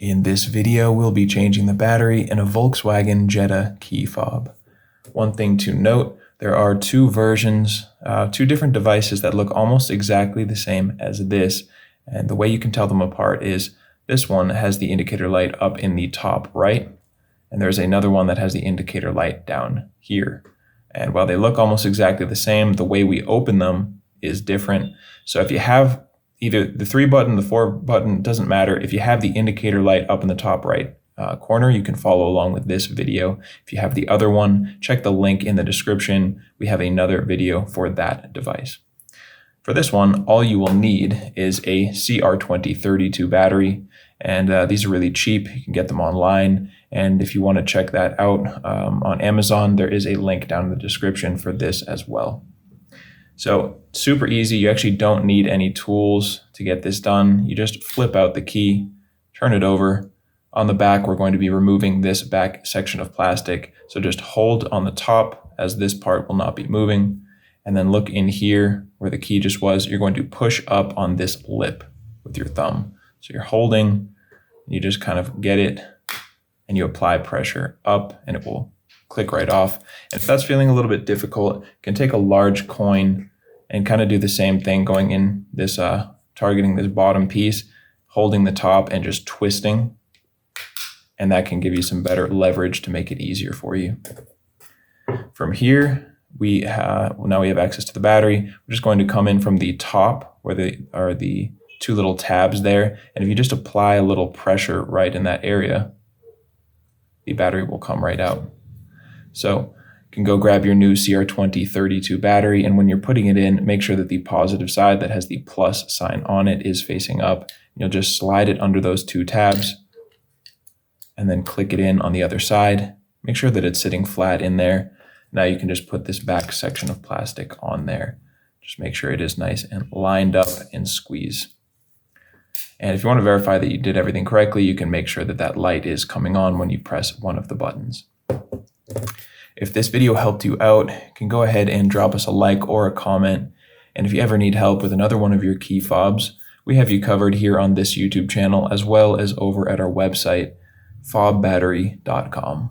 In this video, we'll be changing the battery in a Volkswagen Jetta key fob. One thing to note, there are two versions, two different devices that look almost exactly the same as this. And the way you can tell them apart is this one has the indicator light up in the top right, and there's another one that has the indicator light down here. And while they look almost exactly the same, the way we open them is different. So if you have either the 3 button, the 4 button, doesn't matter. If you have the indicator light up in the top right corner, you can follow along with this video. If you have the other one, check the link in the description. We have another video for that device. For this one, all you will need is a CR2032 battery, and these are really cheap. You can get them online, and if you want to check that out on Amazon, there is a link down in the description for this as well. So super easy. You actually don't need any tools to get this done. You just flip out the key, turn it over. On the back, we're going to be removing this back section of plastic. So just hold on the top, as this part will not be moving. And then look in here where the key just was. You're going to push up on this lip with your thumb. So you're holding, you just kind of get it, and you apply pressure up, and it will click right off. And if that's feeling a little bit difficult, you can take a large coin and kind of do the same thing, going in this, targeting this bottom piece, holding the top and just twisting. And that can give you some better leverage to make it easier for you. From here, now we have access to the battery. We're just going to come in from the top where are the two little tabs there. And if you just apply a little pressure right in that area, the battery will come right out. So you can go grab your new CR2032 battery, and when you're putting it in, make sure that the positive side that has the plus sign on it is facing up. You'll just slide it under those two tabs and then click it in on the other side. Make sure that it's sitting flat in there. Now you can just put this back section of plastic on there. Just make sure it is nice and lined up and squeeze. And if you want to verify that you did everything correctly, you can make sure that that light is coming on when you press one of the buttons. If this video helped you out, you can go ahead and drop us a like or a comment. And if you ever need help with another one of your key fobs, we have you covered here on this YouTube channel, as well as over at our website, FobBattery.com.